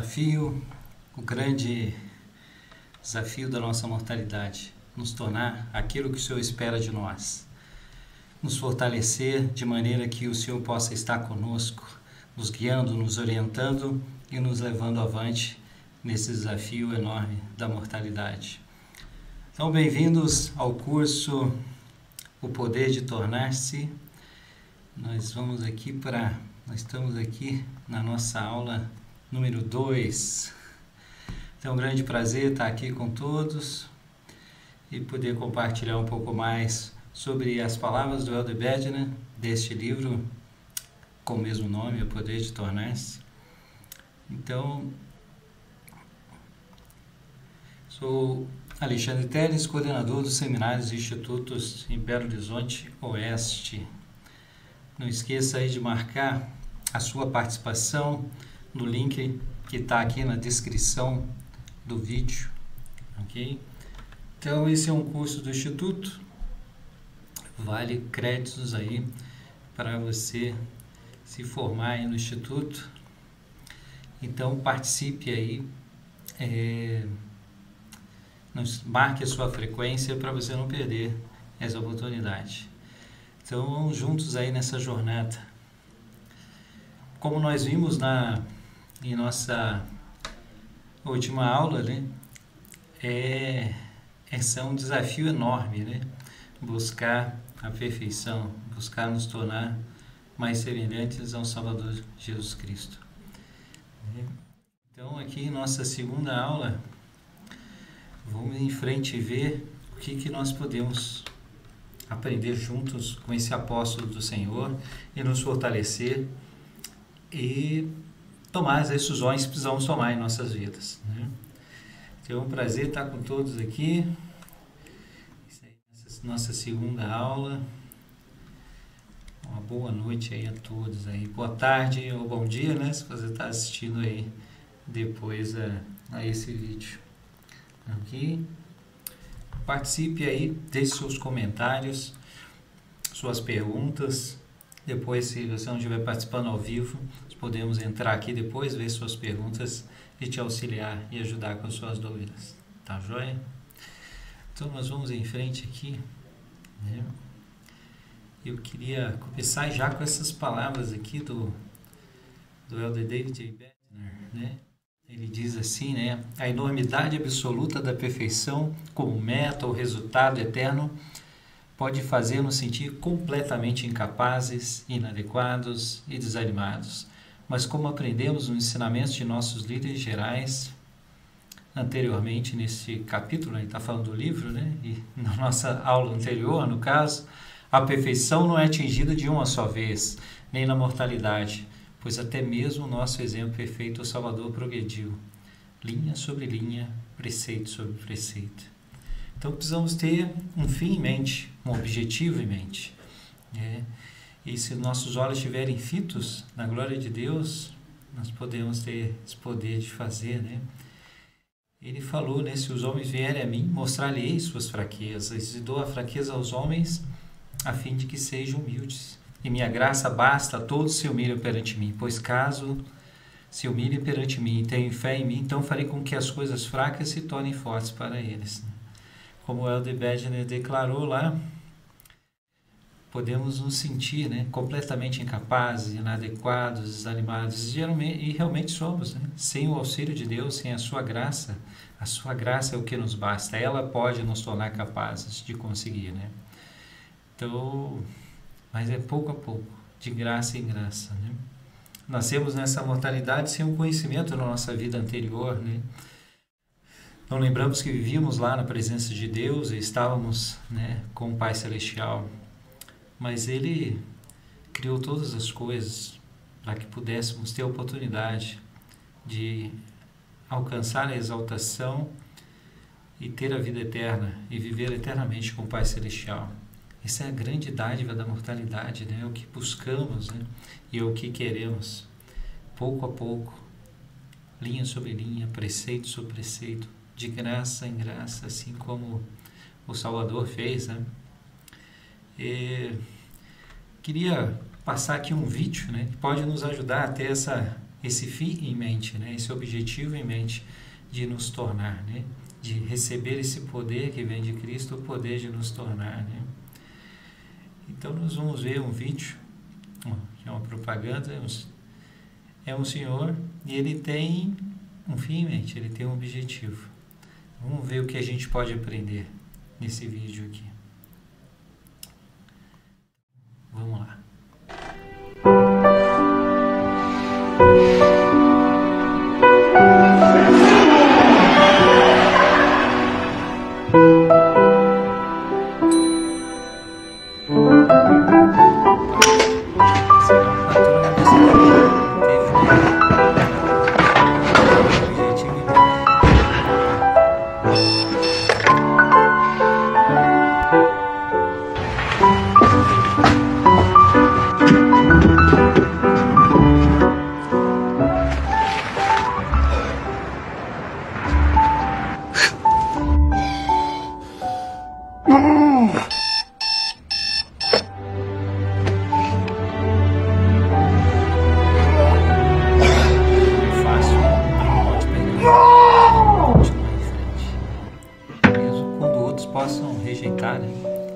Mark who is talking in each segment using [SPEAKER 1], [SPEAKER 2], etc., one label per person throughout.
[SPEAKER 1] desafio, o grande desafio da nossa mortalidade, nos tornar aquilo que o Senhor espera de nós, nos fortalecer de maneira que o Senhor possa estar conosco, nos guiando, nos orientando e nos levando avante nesse desafio enorme da mortalidade. Então, bem-vindos ao curso O Poder de Tornar-se. Nós estamos aqui na nossa aula número 2. Então, é um grande prazer estar aqui com todos e poder compartilhar um pouco mais sobre as palavras do Elder Bednar, deste livro com o mesmo nome, O Poder de Tornar-se. Então, sou Alexandre Teles, coordenador dos seminários e institutos em Belo Horizonte Oeste. Não esqueça aí de marcar a sua participação no link que está aqui na descrição do vídeo, ok? Então, esse é um curso do Instituto, vale créditos aí para você se formar aí no Instituto. Então, participe aí, marque a sua frequência para você não perder essa oportunidade. Então, vamos juntos aí nessa jornada. Como nós vimos em nossa última aula, né? Esse é um desafio enorme, né? Buscar a perfeição, buscar nos tornar mais semelhantes ao Salvador Jesus Cristo. Então, aqui em nossa segunda aula, vamos em frente e ver o que nós podemos aprender juntos com esse apóstolo do Senhor e nos fortalecer e tomar as decisões que precisamos tomar em nossas vidas, né? Então, é um prazer estar com todos aqui. Essa é a nossa segunda aula. Uma boa noite aí a todos aí. Boa tarde ou bom dia, né? Se você está assistindo aí depois a esse vídeo. Aqui. Participe aí, deixe seus comentários, suas perguntas. Depois, se você não estiver participando ao vivo, nós podemos entrar aqui depois, ver suas perguntas e te auxiliar e ajudar com as suas dúvidas. Tá joia? Então, nós vamos em frente aqui, né? Eu queria começar já com essas palavras aqui do Elder David J. Bednar, né? Ele diz assim, né? A enormidade absoluta da perfeição como meta ou resultado eterno pode fazer-nos sentir completamente incapazes, inadequados e desanimados. Mas como aprendemos nos ensinamentos de nossos líderes gerais, anteriormente nesse capítulo, a gente está falando do livro, né? E na nossa aula anterior, no caso, a perfeição não é atingida de uma só vez, nem na mortalidade, pois até mesmo o nosso exemplo perfeito, o Salvador, progrediu, linha sobre linha, preceito sobre preceito. Então, precisamos ter um fim em mente, um objetivo em mente, né? E se nossos olhos estiverem fitos na glória de Deus, nós podemos ter esse poder de fazer, né? Ele falou, né? Se os homens vierem a mim, mostrar-lhes suas fraquezas, e dou a fraqueza aos homens, a fim de que sejam humildes. E minha graça basta a todos se humilham perante mim, pois caso se humilhem perante mim e tenham fé em mim, então farei com que as coisas fracas se tornem fortes para eles. Como o Elder Bednar declarou lá, podemos nos sentir, né, completamente incapazes, inadequados, desanimados, e realmente somos, né? Sem o auxílio de Deus, sem a sua graça é o que nos basta. Ela pode nos tornar capazes de conseguir, né? Então, mas é pouco a pouco, de graça em graça, né? Nascemos nessa mortalidade sem um conhecimento na nossa vida anterior, né? Não lembramos que vivíamos lá na presença de Deus e estávamos, né, com o Pai Celestial. Mas Ele criou todas as coisas para que pudéssemos ter a oportunidade de alcançar a exaltação e ter a vida eterna e viver eternamente com o Pai Celestial. Essa é a grande dádiva da mortalidade, né? É o que buscamos, né? E é o que queremos. Pouco a pouco, linha sobre linha, preceito sobre preceito, de graça em graça, assim como o Salvador fez, né? Queria passar aqui um vídeo, né, que pode nos ajudar a ter essa esse fim em mente, né? Esse objetivo em mente de nos tornar, né? De receber esse poder que vem de Cristo, o poder de nos tornar, né? Então nós vamos ver um vídeo, que é uma propaganda, é um senhor e ele tem um fim em mente, ele tem um objetivo. Vamos ver o que a gente pode aprender nesse vídeo aqui. Vamos lá. Possam rejeitar, né,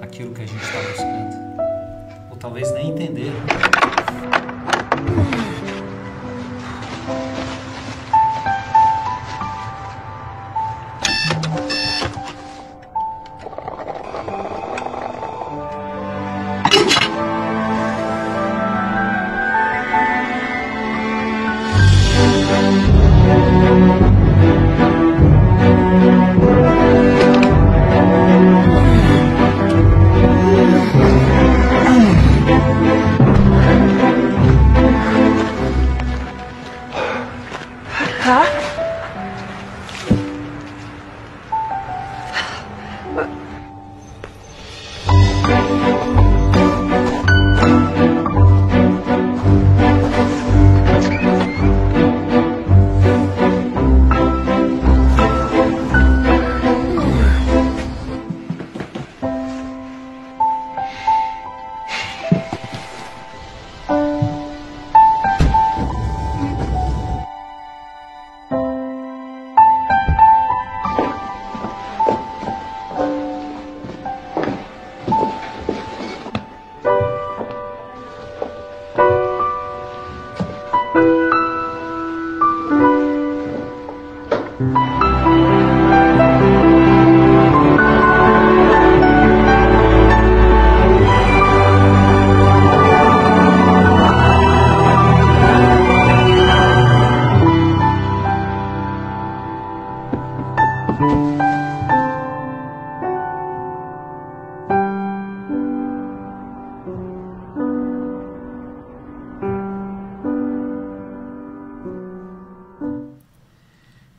[SPEAKER 1] aquilo que a gente está buscando, ou talvez nem entender.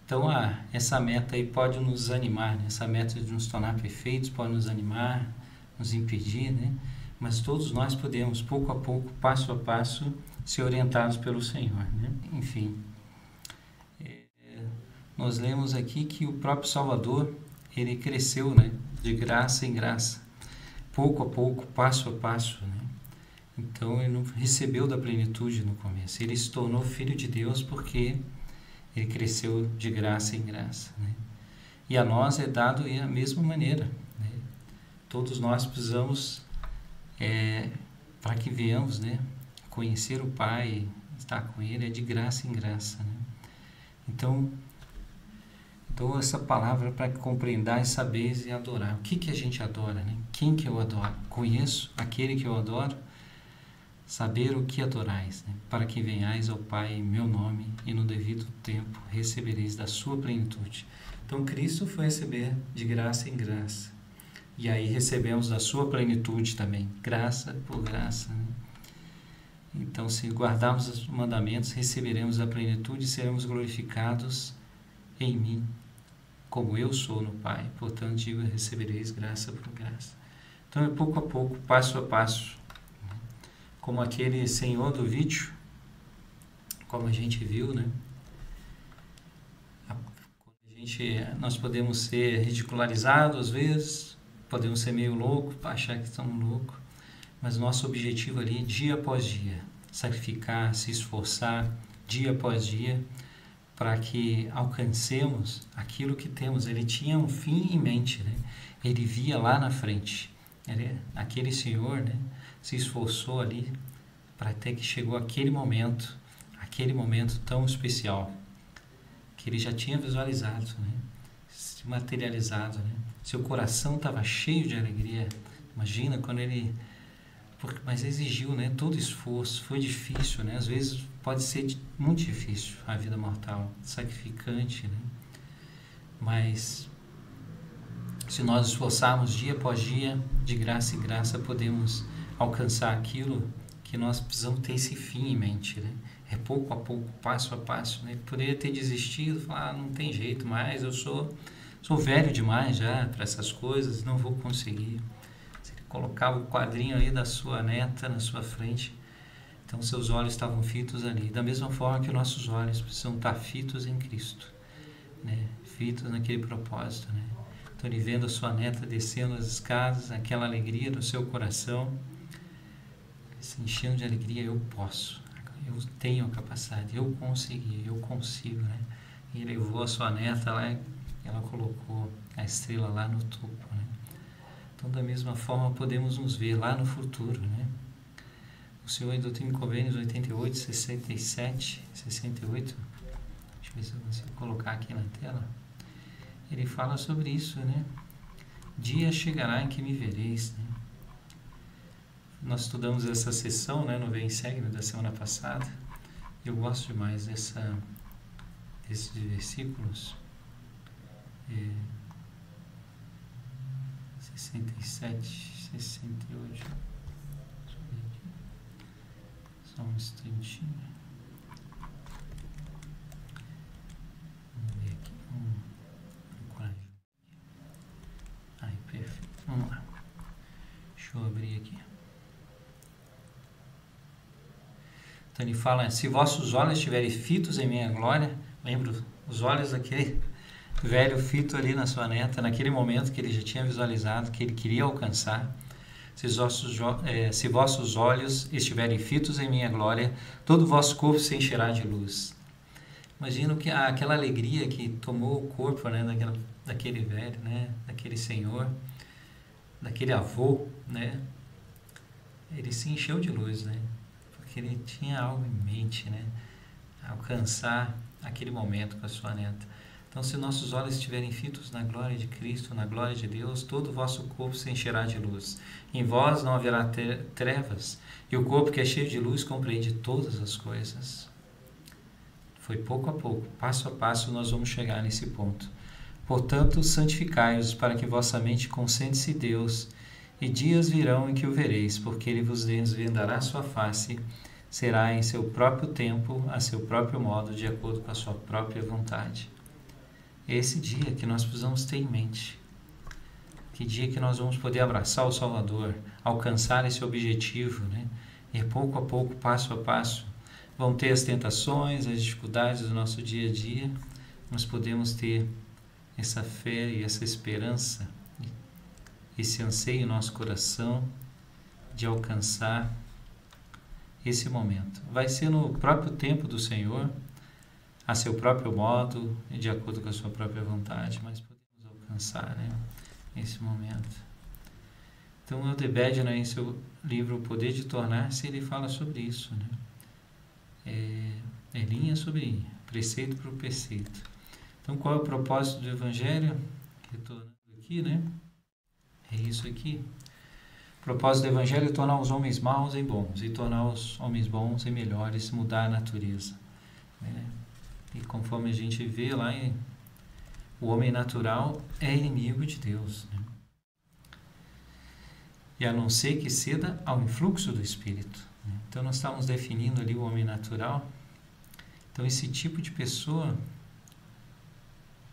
[SPEAKER 1] Então, essa meta aí pode nos animar, né? Essa meta de nos tornar perfeitos pode nos animar, nos impedir, né? Mas todos nós podemos, pouco a pouco, passo a passo, ser orientados pelo Senhor, né? Enfim, nós lemos aqui que o próprio Salvador, ele cresceu, né? De graça em graça, pouco a pouco, passo a passo, né? Então, ele não recebeu da plenitude no começo, ele se tornou filho de Deus porque ele cresceu de graça em graça, né? E a nós é dado a mesma maneira, né? Todos nós precisamos, para que venhamos, né, conhecer o Pai, estar com Ele, é de graça em graça, né? Então essa palavra para que compreendais, sabeis e adorar. O que a gente adora, né? Quem que eu adoro? Conheço aquele que eu adoro? Saber o que adorais, né? Para que venhais ao Pai em meu nome e no devido tempo recebereis da sua plenitude. Então Cristo foi receber de graça em graça. E aí recebemos da sua plenitude também, graça por graça, né? Então, se guardarmos os mandamentos, receberemos a plenitude e seremos glorificados em mim, como eu sou no Pai. Portanto, digo, recebereis graça por graça. Então, é pouco a pouco, passo a passo, como aquele senhor do vídeo, como a gente viu, né? Nós podemos ser ridicularizados às vezes, podemos ser meio loucos, achar que estamos loucos, mas nosso objetivo ali é dia após dia, sacrificar, se esforçar, dia após dia, para que alcancemos aquilo que temos. Ele tinha um fim em mente, né? Ele via lá na frente. Aquele Senhor, né, se esforçou ali para até que chegou aquele momento tão especial, que ele já tinha visualizado, né, se materializado, né? Seu coração estava cheio de alegria. Imagina quando ele... Mas exigiu, né, todo esforço, foi difícil, né? Às vezes pode ser muito difícil a vida mortal, sacrificante, né? Mas se nós esforçarmos dia após dia, de graça em graça, podemos alcançar aquilo que nós precisamos ter esse fim em mente, né? É pouco a pouco, passo a passo, né? Ele poderia ter desistido, falar, não tem jeito mais, eu sou velho demais já para essas coisas, não vou conseguir. Colocava o quadrinho ali da sua neta na sua frente, então seus olhos estavam fitos ali. Da mesma forma que os nossos olhos precisam estar fitos em Cristo, né? Fitos naquele propósito, né? Então ele vendo a sua neta descendo as escadas, aquela alegria no seu coração, se enchendo de alegria, eu posso, eu tenho a capacidade, eu consegui, eu consigo, né? E ele levou a sua neta lá e ela colocou a estrela lá no topo, né? Então, da mesma forma, podemos nos ver lá no futuro, né? O Senhor em Doutrina e Convênios 88, 67, 68, deixa eu ver se eu consigo colocar aqui na tela, ele fala sobre isso, né? Dia chegará em que me vereis, né? Nós estudamos essa sessão, né, no Vem Segue-me da semana passada. Eu gosto demais desses versículos. 67, 68. Deixa eu ver aqui. Só um instantinho. Vamos ver aqui. Vamos procurar aqui. Aí, perfeito. Vamos lá. Deixa eu abrir aqui. Então ele fala, se vossos olhos estiverem fitos em minha glória, lembra os olhos daquele velho fito ali na sua neta, naquele momento que ele já tinha visualizado, que ele queria alcançar. Se vossos olhos estiverem fitos em minha glória, todo o vosso corpo se encherá de luz. Imagino que aquela alegria que tomou o corpo, né, daquele velho, né, daquele senhor, daquele avô, né, ele se encheu de luz, né, porque ele tinha algo em mente, né, alcançar aquele momento com a sua neta. Então, se nossos olhos estiverem fitos na glória de Cristo, na glória de Deus, todo o vosso corpo se encherá de luz. Em vós não haverá trevas, e o corpo que é cheio de luz compreende todas as coisas. Foi pouco a pouco, passo a passo, nós vamos chegar nesse ponto. Portanto, santificai-os, para que vossa mente concentre-se em Deus, e dias virão em que o vereis, porque ele vos desvendará a sua face, será em seu próprio tempo, a seu próprio modo, de acordo com a sua própria vontade. É esse dia que nós precisamos ter em mente. Que dia que nós vamos poder abraçar o Salvador, alcançar esse objetivo, né? E pouco a pouco, passo a passo, vão ter as tentações, as dificuldades do nosso dia a dia, nós podemos ter essa fé e essa esperança, esse anseio no nosso coração de alcançar esse momento. Vai ser no próprio tempo do Senhor, a seu próprio modo e de acordo com a sua própria vontade, mas podemos alcançar, né, esse momento. Então, o Eldebed, né, em seu livro O Poder de Tornar-se, ele fala sobre isso, né? É linha sobre linha, preceito por preceito. Então, qual é o propósito do Evangelho? Retornando aqui, né? É isso aqui. O propósito do Evangelho é tornar os homens maus em bons e tornar os homens bons em melhores, mudar a natureza, né? E conforme a gente vê lá, o homem natural é inimigo de Deus, né? E a não ser que ceda ao influxo do Espírito, né? Então nós estamos definindo ali o homem natural. Então esse tipo de pessoa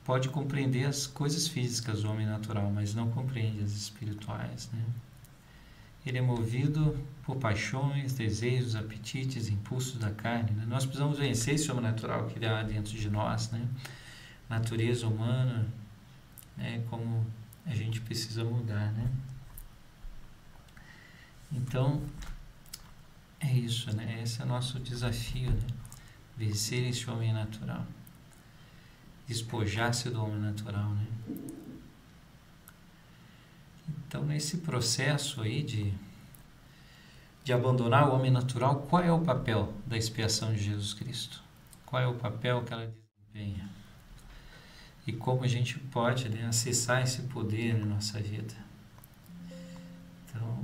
[SPEAKER 1] pode compreender as coisas físicas do homem natural, mas não compreende as espirituais, né? Ele é movido por paixões, desejos, apetites, impulsos da carne, né? Nós precisamos vencer esse homem natural que há dentro de nós, né? Natureza humana, né? Como a gente precisa mudar, né? Então, é isso, né? Esse é o nosso desafio, né? vencer esse homem natural, despojar-se do homem natural, né? Então, nesse processo aí de abandonar o homem natural, qual é o papel da expiação de Jesus Cristo? Qual é o papel que ela desempenha? E como a gente pode, né, acessar esse poder na nossa vida? Então,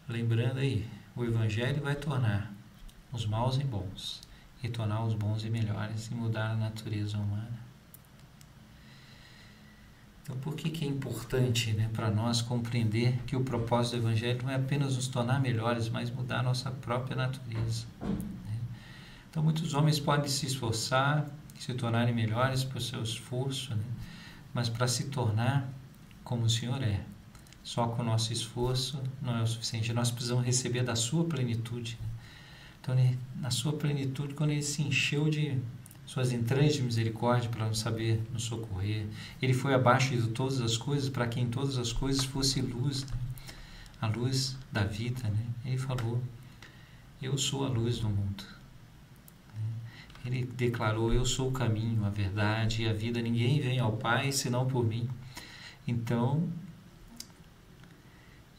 [SPEAKER 1] lembrando aí, o Evangelho vai tornar os maus em bons e tornar os bons em melhores e mudar a natureza humana. Então, por que é importante, né, para nós compreender que o propósito do Evangelho não é apenas nos tornar melhores, mas mudar a nossa própria natureza, né? Então, muitos homens podem se esforçar, se tornarem melhores por seu esforço, né? Mas para se tornar como o Senhor é, só com o nosso esforço não é o suficiente. Nós precisamos receber da sua plenitude, né? Então, na sua plenitude, quando ele se encheu de suas entranhas de misericórdia para nos saber nos socorrer, ele foi abaixo de todas as coisas para que em todas as coisas fosse luz, né? A luz da vida, né? Ele falou: eu sou a luz do mundo. Ele declarou: eu sou o caminho, a verdade e a vida, ninguém vem ao Pai senão por mim. Então,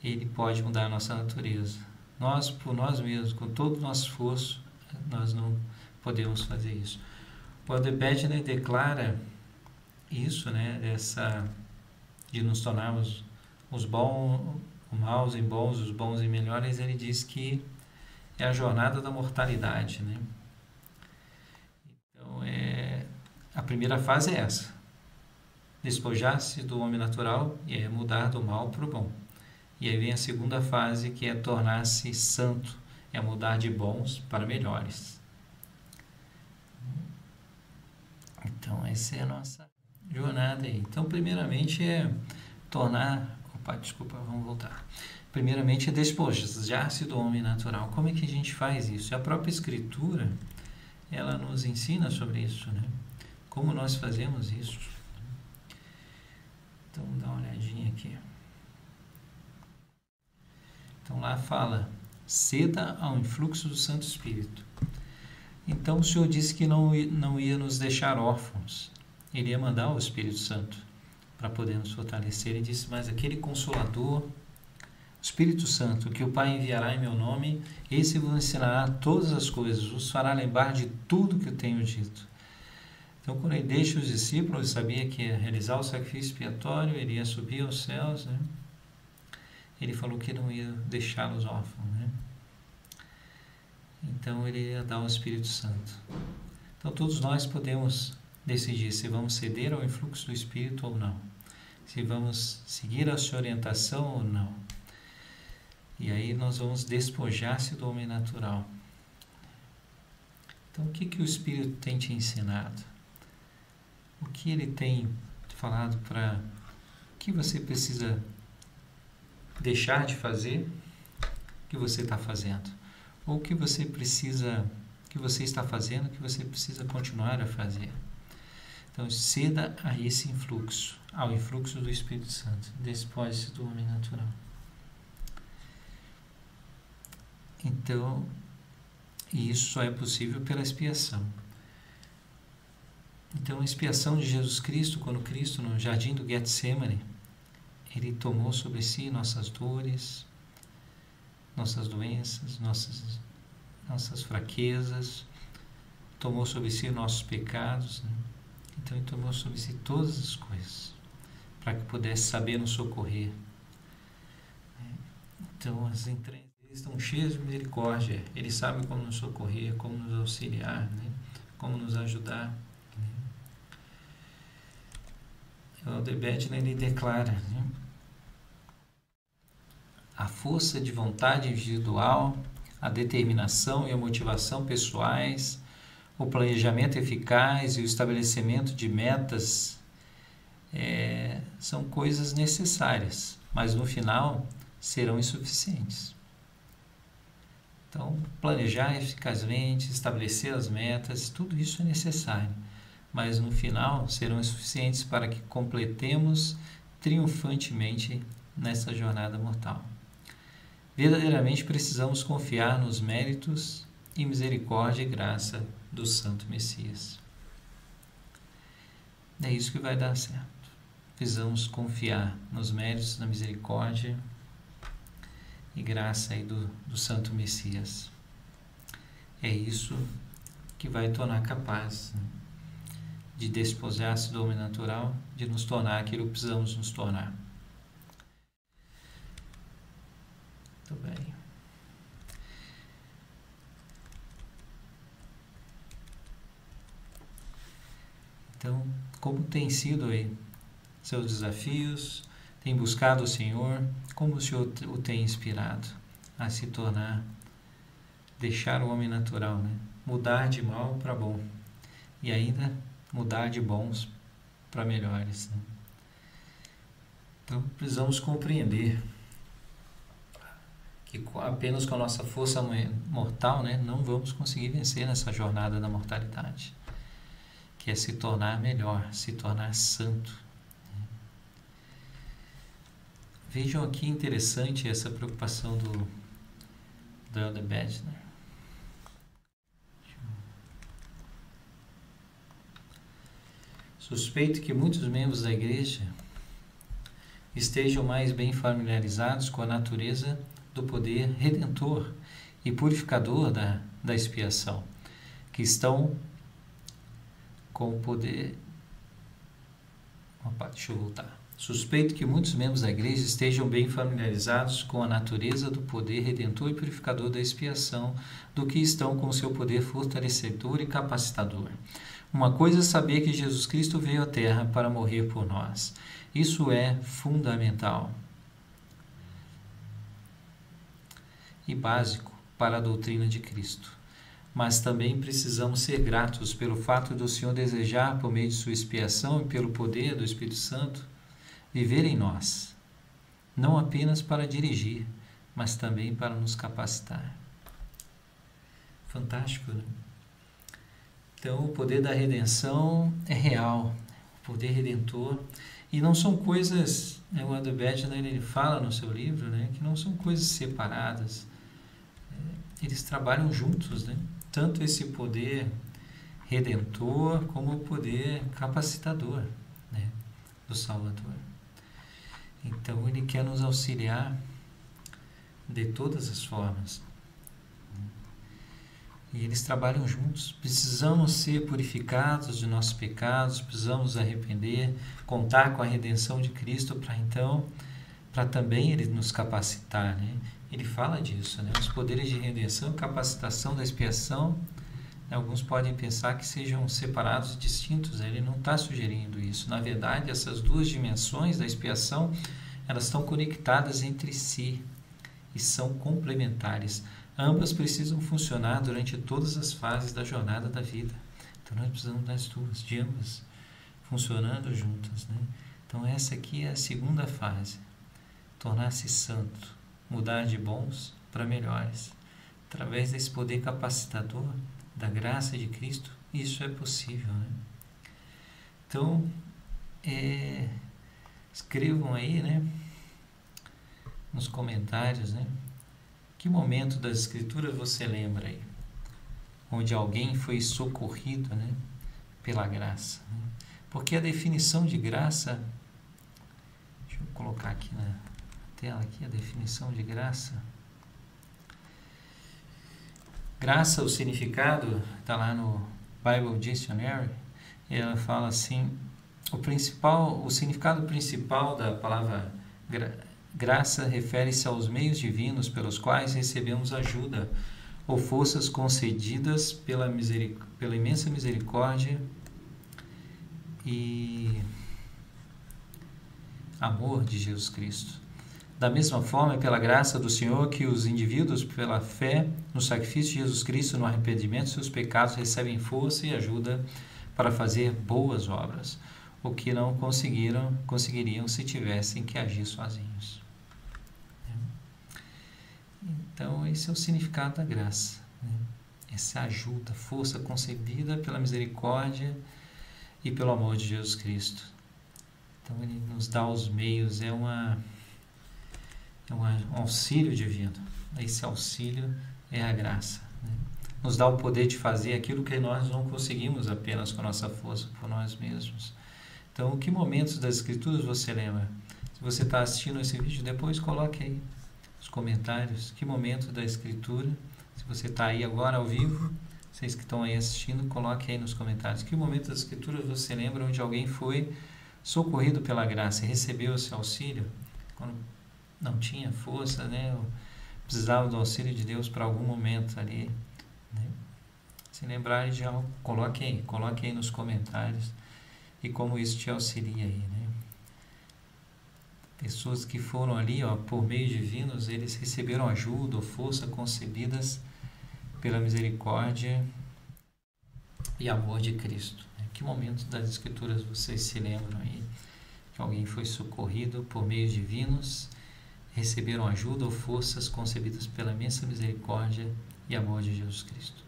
[SPEAKER 1] ele pode mudar a nossa natureza. Nós, por nós mesmos, com todo o nosso esforço, nós não podemos fazer isso. O Aldebert, né, declara isso, né, de nos tornarmos os maus em bons, os bons em melhores. Ele diz que é a jornada da mortalidade, né? Então, a primeira fase é essa: despojar-se do homem natural e é mudar do mal para o bom. E aí vem a segunda fase, que é tornar-se santo, é mudar de bons para melhores. Então, essa é a nossa jornada aí. Então, primeiramente é vamos voltar. Primeiramente é despojar-se do homem natural. Como é que a gente faz isso? A própria Escritura, ela nos ensina sobre isso, né? Como nós fazemos isso. Então, dá uma olhadinha aqui. Então, lá fala: ceda ao influxo do Santo Espírito. Então, o Senhor disse que não ia nos deixar órfãos. Ele ia mandar o Espírito Santo para poder nos fortalecer. Ele disse: mas aquele Consolador, o Espírito Santo, que o Pai enviará em meu nome, esse vos ensinará todas as coisas, vos fará lembrar de tudo que eu tenho dito. Então, quando ele deixa os discípulos, ele sabia que ia realizar o sacrifício expiatório, ele ia subir aos céus, né? Ele falou que não ia deixá-los órfãos, né? Então, ele ia dar o Espírito Santo. Então, todos nós podemos decidir se vamos ceder ao influxo do Espírito ou não, se vamos seguir a sua orientação ou não. E aí nós vamos despojar-se do homem natural. Então, o que o Espírito tem te ensinado? O que ele tem falado o que você precisa deixar de fazer, que você está fazendo? Ou o que você está fazendo, que você precisa continuar a fazer? Então, ceda a esse influxo, ao influxo do Espírito Santo. Despoje-se do homem natural. Então, isso só é possível pela expiação. Então, a expiação de Jesus Cristo, quando Cristo, no jardim do Getsemane, ele tomou sobre si nossas dores, nossas doenças, nossas fraquezas, tomou sobre si nossos pecados, né? Então, ele tomou sobre si todas as coisas, para que pudesse saber nos socorrer. Então, as entranhas dele estão cheias de misericórdia. Ele sabe como nos socorrer, como nos auxiliar, né? Como nos ajudar. O Aldebert, ele declara, né? A força de vontade individual, a determinação e a motivação pessoais, o planejamento eficaz e o estabelecimento de metas são coisas necessárias, mas no final serão insuficientes. Então, planejar eficazmente, estabelecer as metas, tudo isso é necessário, mas no final serão insuficientes para que completemos triunfantemente nessa jornada mortal. Verdadeiramente precisamos confiar nos méritos e misericórdia e graça do Santo Messias. É isso que vai dar certo. Precisamos confiar nos méritos da misericórdia e graça aí do Santo Messias. É isso que vai tornar capaz, né, de despojar-se do homem natural, de nos tornar aquilo que precisamos nos tornar. Muito bem. Então, como tem sido aí seus desafios? Tem buscado o Senhor? Como o Senhor o tem inspirado a se tornar, deixar o homem natural, né? Mudar de mal para bom e ainda mudar de bons para melhores, né? Então precisamos compreender que apenas com a nossa força mortal, né, não vamos conseguir vencer nessa jornada da mortalidade, que é se tornar melhor, se tornar santo. Vejam aqui interessante essa preocupação do Elder Bednar. Suspeito que muitos membros da igreja estejam mais bem familiarizados com a natureza do poder redentor e purificador da expiação, que estão com o poder... Opa, deixa eu voltar. Suspeito que muitos membros da igreja estejam bem familiarizados com a natureza do poder redentor e purificador da expiação do que estão com o seu poder fortalecedor e capacitador. Uma coisa é saber que Jesus Cristo veio à Terra para morrer por nós. Isso é fundamental e básico para a doutrina de Cristo. Mas também precisamos ser gratos pelo fato do Senhor desejar, por meio de sua expiação e pelo poder do Espírito Santo, viver em nós, não apenas para dirigir, mas também para nos capacitar. Fantástico, né? Então, o poder da redenção é real, o poder redentor, e não são coisas, né, o Elder Bednar, ele fala no seu livro, né, que não são coisas separadas, eles trabalham juntos, né? Tanto esse poder redentor como o poder capacitador, né, do Salvador. Então, ele quer nos auxiliar de todas as formas. E eles trabalham juntos. Precisamos ser purificados de nossos pecados, precisamos nos arrepender, contar com a redenção de Cristo para também ele nos capacitar, né? Ele fala disso, né? Os poderes de redenção e capacitação da expiação, né? Alguns podem pensar que sejam separados e distintos. Ele não está sugerindo isso. Na verdade, essas duas dimensões da expiação, elas estão conectadas entre si e são complementares. Ambas precisam funcionar durante todas as fases da jornada da vida. Então nós precisamos das duas, de ambas, funcionando juntas, né? Então essa aqui é a segunda fase. Tornar-se santo, mudar de bons para melhores. Através desse poder capacitador da graça de Cristo, isso é possível, né? Então, escrevam aí, né, nos comentários, né, que momento das Escrituras você lembra aí, onde alguém foi socorrido, né, pela graça, né? Porque a definição de graça, deixa eu colocar aqui na tela aqui a definição de graça. Graça, o significado está lá no Bible Dictionary. Ela fala assim: o significado principal da palavra graça refere-se aos meios divinos pelos quais recebemos ajuda ou forças concedidas pela imensa misericórdia e amor de Jesus Cristo. Da mesma forma, é pela graça do Senhor que os indivíduos, pela fé no sacrifício de Jesus Cristo, no arrependimento de seus pecados, recebem força e ajuda para fazer boas obras, o que não conseguiriam se tivessem que agir sozinhos. Então, esse é o significado da graça, né? Essa ajuda, força concedida pela misericórdia e pelo amor de Jesus Cristo. Então, ele nos dá os meios, é um auxílio divino. Esse auxílio é a graça, né? nos dá o poder de fazer aquilo que nós não conseguimos apenas com a nossa força, por nós mesmos. Então, que momentos das Escrituras você lembra? Se você está assistindo esse vídeo, depois coloque aí nos comentários que momento da Escritura. Se você está aí agora ao vivo, vocês que estão aí assistindo, coloque aí nos comentários que momento da Escritura você lembra onde alguém foi socorrido pela graça e recebeu esse auxílio quando não tinha força, né? Precisava do auxílio de Deus para algum momento ali, né? Se lembrarem de algo, coloque aí nos comentários e como isso te auxilia aí, né? Pessoas que foram ali, por meio divinos, eles receberam ajuda ou força concebidas pela misericórdia e amor de Cristo. Que momentos das Escrituras vocês se lembram aí que alguém foi socorrido por meios divinos, receberam ajuda ou forças concebidas pela imensa misericórdia e amor de Jesus Cristo?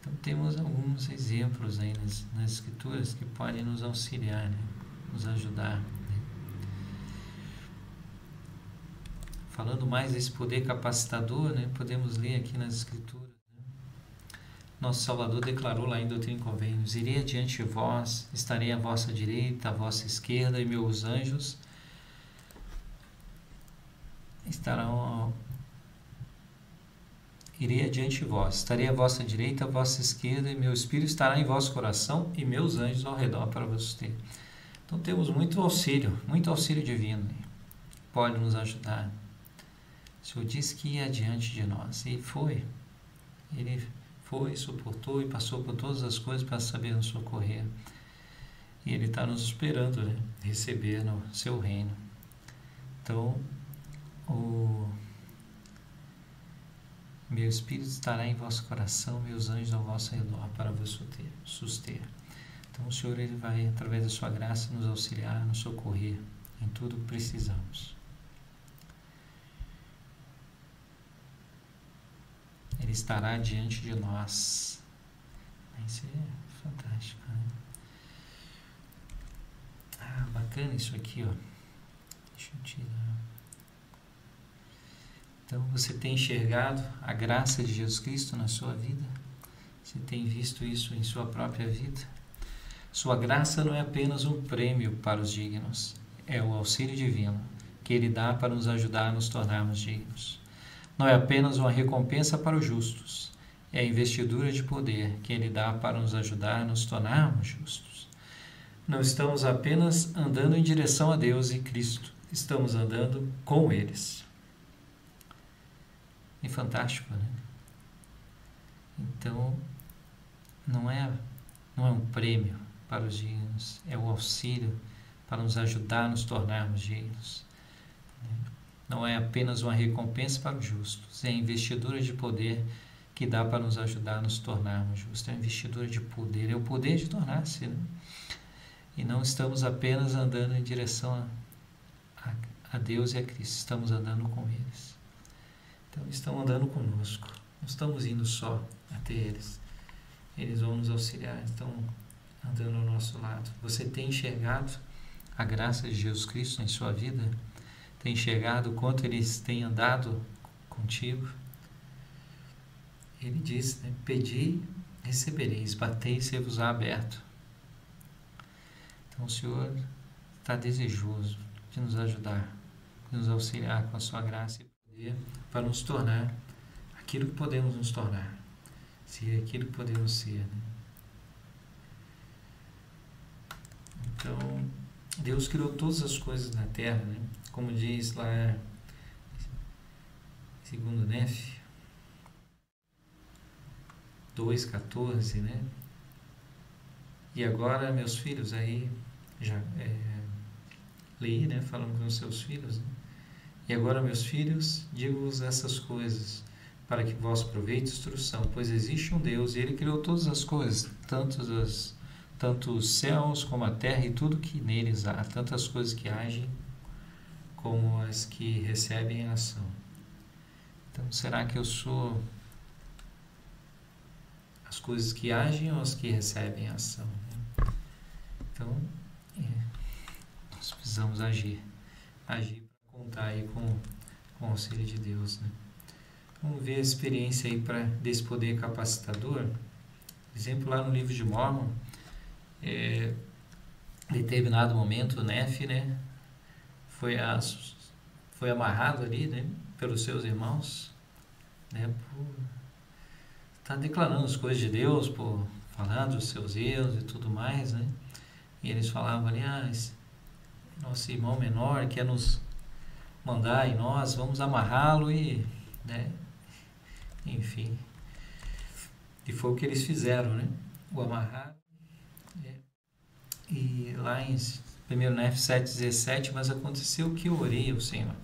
[SPEAKER 1] Então temos alguns exemplos aí nas Escrituras que podem nos auxiliar, né? Nos ajudar. Falando mais desse poder capacitador, né, podemos ler aqui nas Escrituras. Né? Nosso Salvador declarou lá em Doutrina e Convênios: irei adiante de vós, estarei à vossa direita, à vossa esquerda, e meus anjos estarão. Irei adiante de vós, estarei à vossa direita, à vossa esquerda, e meu Espírito estará em vosso coração, e meus anjos ao redor para vos ter. Então temos muito auxílio divino, né? Pode nos ajudar. O Senhor disse que ia adiante de nós, e foi. Ele foi, suportou e passou por todas as coisas para saber nos socorrer. E Ele está nos esperando, né? Receber no seu reino. Então, o meu Espírito estará em vosso coração, meus anjos ao vosso redor para vos suster. Então, o Senhor ele vai, através da sua graça, nos auxiliar, nos socorrer em tudo que precisamos. Ele estará diante de nós. Isso é fantástico, né? Bacana isso aqui, ó. Deixa eu tirar. Então, você tem enxergado a graça de Jesus Cristo na sua vida? Você tem visto isso em sua própria vida? Sua graça não é apenas um prêmio para os dignos, é o auxílio divino que Ele dá para nos ajudar a nos tornarmos dignos. Não é apenas uma recompensa para os justos, é a investidura de poder que Ele dá para nos ajudar a nos tornarmos justos. Não estamos apenas andando em direção a Deus e Cristo, estamos andando com eles. É fantástico, né? Então, não é um prêmio para os dignos, é o auxílio para nos ajudar a nos tornarmos dignos. Não é apenas uma recompensa para os justos, é a investidura de poder que dá para nos ajudar a nos tornarmos justos. É a investidura de poder, é o poder de tornar-se, né? E não estamos apenas andando em direção a Deus e a Cristo, estamos andando com eles. Então, estão andando conosco, não estamos indo só até eles. Eles vão nos auxiliar, estão andando ao nosso lado. Você tem enxergado a graça de Jesus Cristo em sua vida? Tem enxergado o quanto eles têm andado contigo? Ele diz, né? Pedi, recebereis, batei, ser-vos-á aberto. Então o Senhor está desejoso de nos ajudar, de nos auxiliar com a sua graça e poder para nos tornar aquilo que podemos nos tornar, ser aquilo que podemos ser, né? Então, Deus criou todas as coisas na terra, né? Como diz lá, segundo Néfi 2,14, né? E agora, meus filhos, aí já leí, né? Falando com os seus filhos, né? E agora, meus filhos, digo-vos essas coisas, para que vós proveitem instrução, pois existe um Deus e Ele criou todas as coisas, tanto os céus como a terra e tudo que neles há, tanto as coisas que agem como as que recebem a ação. Então, será que eu sou as coisas que agem ou as que recebem a ação? Então, nós precisamos agir para contar aí com o auxílio de Deus, né? Vamos ver a experiência aí desse poder capacitador. Exemplo, lá no livro de Mórmon, em determinado momento o Nefe, né, foi amarrado ali, né, pelos seus irmãos, né, por estar declarando as coisas de Deus, por falando dos seus erros e tudo mais, né? E eles falavam ali, nosso irmão menor quer nos mandar e nós vamos amarrá-lo e, né, enfim. E foi o que eles fizeram, né? O amarrar. E lá em 1 Nefe 7,17, mas aconteceu que eu orei ao Senhor.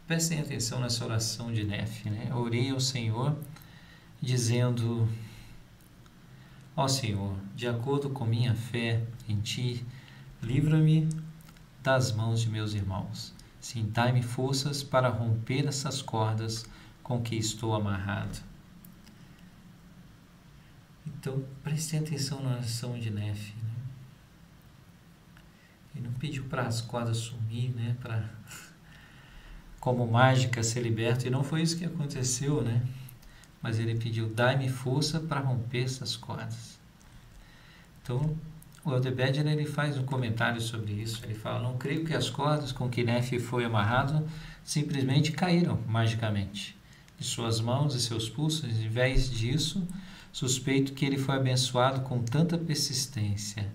[SPEAKER 1] Prestem atenção nessa oração de Nefe, né? Eu orei ao Senhor dizendo: ó Senhor, de acordo com minha fé em Ti, livra-me das mãos de meus irmãos. Sim, dai-me forças para romper essas cordas com que estou amarrado. Então, prestem atenção na oração de Nefe, né? Ele não pediu para as cordas sumir, né? Para, como mágica, ser liberto. E não foi isso que aconteceu, né? Mas ele pediu: dai-me força para romper essas cordas. Então, o Elder Bedner, ele faz um comentário sobre isso. Ele fala: não creio que as cordas com que Nefe foi amarrado simplesmente caíram magicamente de suas mãos e seus pulsos. Em vez disso, suspeito que ele foi abençoado com tanta persistência,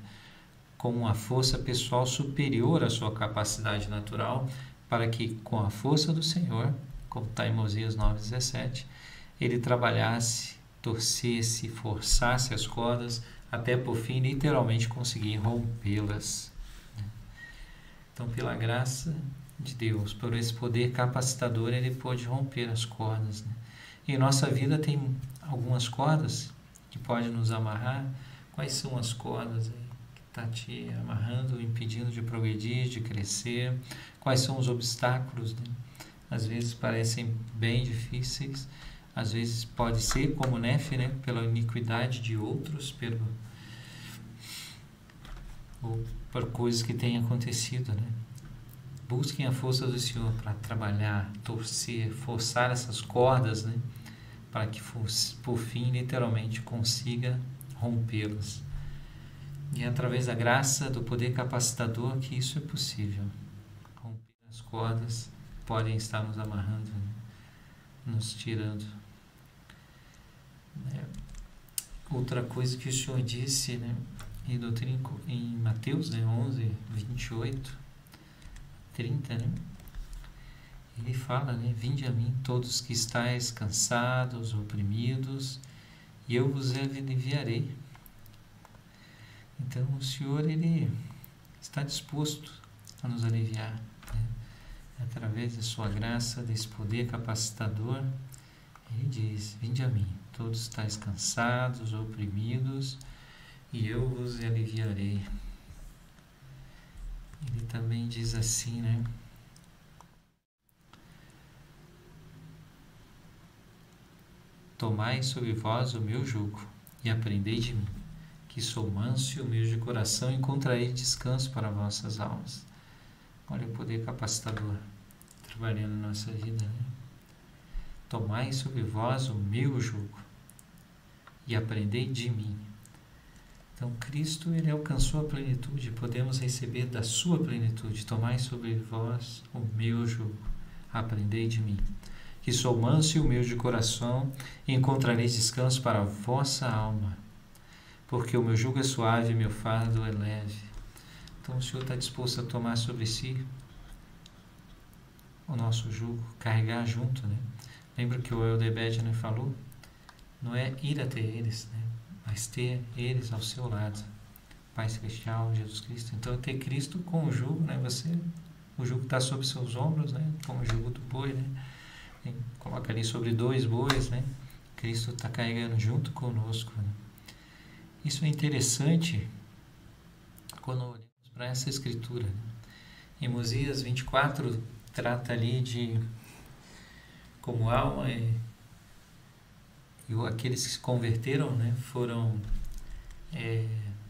[SPEAKER 1] com uma força pessoal superior à sua capacidade natural, para que, com a força do Senhor, como está em Oseias 9,17, ele trabalhasse, torcesse, forçasse as cordas, até por fim literalmente conseguir rompê-las. Então, pela graça de Deus, por esse poder capacitador, ele pôde romper as cordas. Em nossa vida tem algumas cordas que podem nos amarrar. Quais são as cordas aí que está te amarrando, impedindo de progredir, de crescer? Quais são os obstáculos, né? Às vezes parecem bem difíceis. Às vezes pode ser como Nefe, né? Pela iniquidade de outros, ou por coisas que têm acontecido, né? Busquem a força do Senhor para trabalhar, torcer, forçar essas cordas, né? Para que por fim literalmente consiga rompê-las. E é através da graça, do poder capacitador, que isso é possível. Romper as cordas podem estar nos amarrando, né? Nos tirando. Outra coisa que o Senhor disse, né, em Mateus, né, 11, 28, 30, né, ele fala, né, vinde a mim todos que estáis cansados, oprimidos, e eu vos aliviarei. Então o Senhor, ele está disposto a nos aliviar, né, através da sua graça, desse poder capacitador. Ele diz: vinde a mim, todos estáis cansados, oprimidos, e eu vos aliviarei. Ele também diz assim, né? Tomai sobre vós o meu jugo, e aprendei de mim, que sou manso e humilde de coração, e encontrarei descanso para vossas almas. Olha o poder capacitador trabalhando na nossa vida, né? Tomai sobre vós o meu jugo e aprendei de mim. Então, Cristo, ele alcançou a plenitude, podemos receber da sua plenitude. Tomai sobre vós o meu jugo, aprendei de mim, que sou manso e humilde de coração, e encontrareis descanso para a vossa alma, porque o meu jugo é suave e meu fardo é leve. Então, o Senhor está disposto a tomar sobre si o nosso jugo, carregar junto, né? Lembra que o Elder Bedner falou? Não é ir até eles, né? Mas ter eles ao seu lado. Pai Celestial, Jesus Cristo. Então, ter Cristo com o jugo, né? O jugo está sobre seus ombros, né? Como o jugo do boi, né? Coloca ali sobre 2 bois, né? Cristo está carregando junto conosco, né? Isso é interessante quando olhamos para essa escritura, né? Em Oseias 24, trata ali de como alma e aqueles que se converteram, né, foram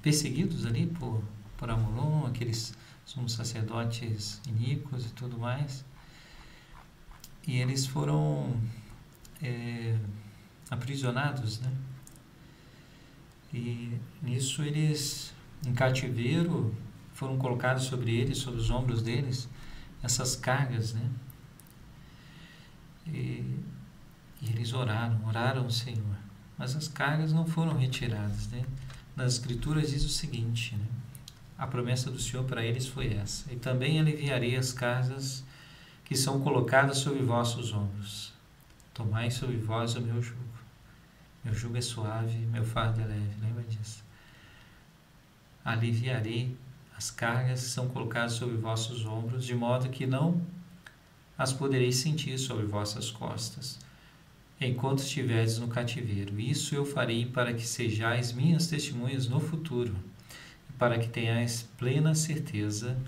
[SPEAKER 1] perseguidos ali por Amulon, aqueles sumos sacerdotes iníquos e tudo mais, e eles foram aprisionados, né? E nisso eles, em cativeiro, foram colocados sobre eles, sobre os ombros deles, essas cargas, né? E eles oraram ao Senhor, mas as cargas não foram retiradas, né? Nas Escrituras diz o seguinte, né? A promessa do Senhor para eles foi essa: e também aliviarei as cargas que são colocadas sobre vossos ombros. Tomai sobre vós o meu jugo. Meu jugo é suave, meu fardo é leve. Lembra disso? Aliviarei as cargas que são colocadas sobre vossos ombros, de modo que não as podereis sentir sobre vossas costas, enquanto estiverdes no cativeiro. Isso eu farei para que sejais minhas testemunhas no futuro, e para que tenhais plena certeza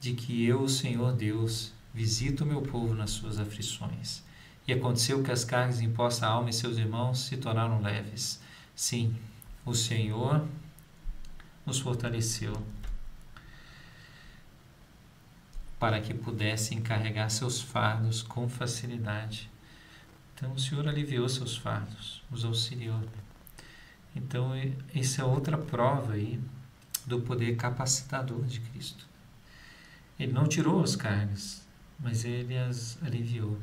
[SPEAKER 1] de que eu, o Senhor Deus, visito o meu povo nas suas aflições. E aconteceu que as cargas impostas à alma e seus irmãos se tornaram leves. Sim, o Senhor nos fortaleceu para que pudessem carregar seus fardos com facilidade. Então o Senhor aliviou seus fardos, os auxiliou. Então essa é outra prova aí do poder capacitador de Cristo. Ele não tirou as cargas, mas Ele as aliviou.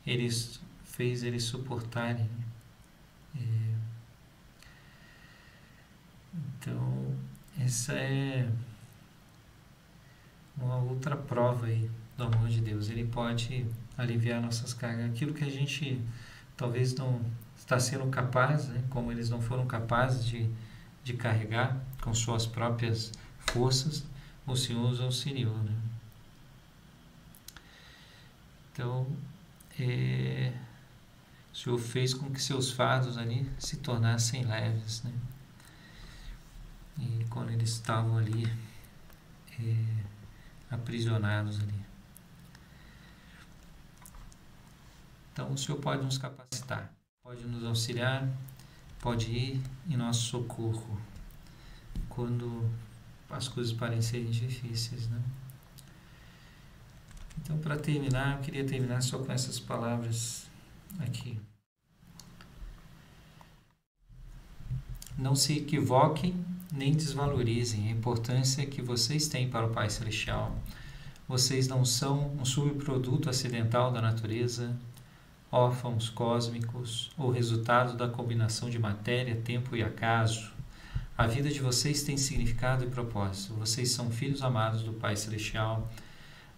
[SPEAKER 1] Ele fez eles suportarem. Então, essa é uma outra prova aí do amor de Deus. Ele pode aliviar nossas cargas. Aquilo que a gente talvez não está sendo capaz, né? Como eles não foram capazes de carregar com suas próprias forças, o Senhor os auxiliou, né? Então, o Senhor fez com que seus fardos ali se tornassem leves, né? E quando eles estavam ali aprisionados ali. Então o Senhor pode nos capacitar, pode nos auxiliar, pode ir em nosso socorro quando as coisas parecem difíceis, né? Então, para terminar, eu queria terminar só com essas palavras aqui. Não se equivoquem nem desvalorizem a importância que vocês têm para o Pai Celestial. Vocês não são um subproduto acidental da natureza, órfãos cósmicos ou resultado da combinação de matéria, tempo e acaso. A vida de vocês tem significado e propósito. Vocês são filhos amados do Pai Celestial.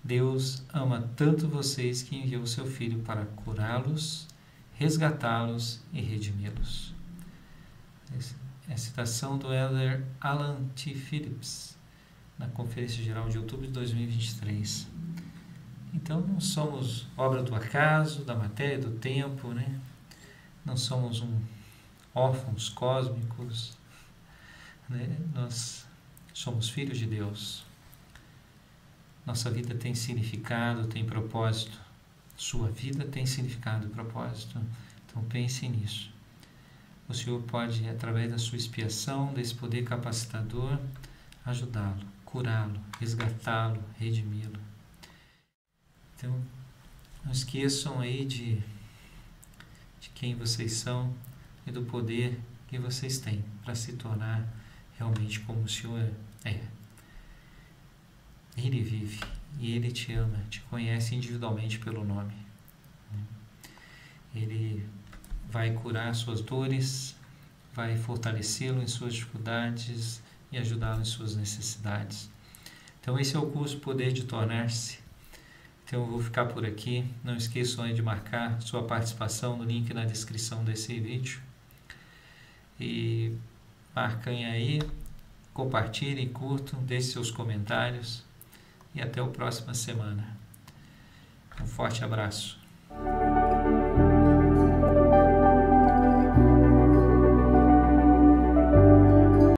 [SPEAKER 1] Deus ama tanto vocês que enviou o seu Filho para curá-los, resgatá-los e redimi-los. É a citação do Elder Alan T. Phillips, na Conferência Geral de outubro de 2023. Então, não somos obra do acaso, da matéria, do tempo, né? Não somos órfãos cósmicos, né? Nós somos filhos de Deus. Nossa vida tem significado, tem propósito. Sua vida tem significado e propósito. Então pense nisso. O Senhor pode, através da sua expiação, desse poder capacitador, ajudá-lo, curá-lo, resgatá-lo, redimi-lo. Então, não esqueçam aí de quem vocês são e do poder que vocês têm para se tornar realmente como o Senhor é. Ele vive e Ele te ama, te conhece individualmente pelo nome. Ele vai curar suas dores, vai fortalecê-lo em suas dificuldades e ajudá-lo em suas necessidades. Então esse é o curso Poder de Tornar-se. Então eu vou ficar por aqui. Não esqueçam de marcar sua participação no link na descrição desse vídeo. E marquem aí, compartilhem, curtam, deixem seus comentários. E até a próxima semana. Um forte abraço.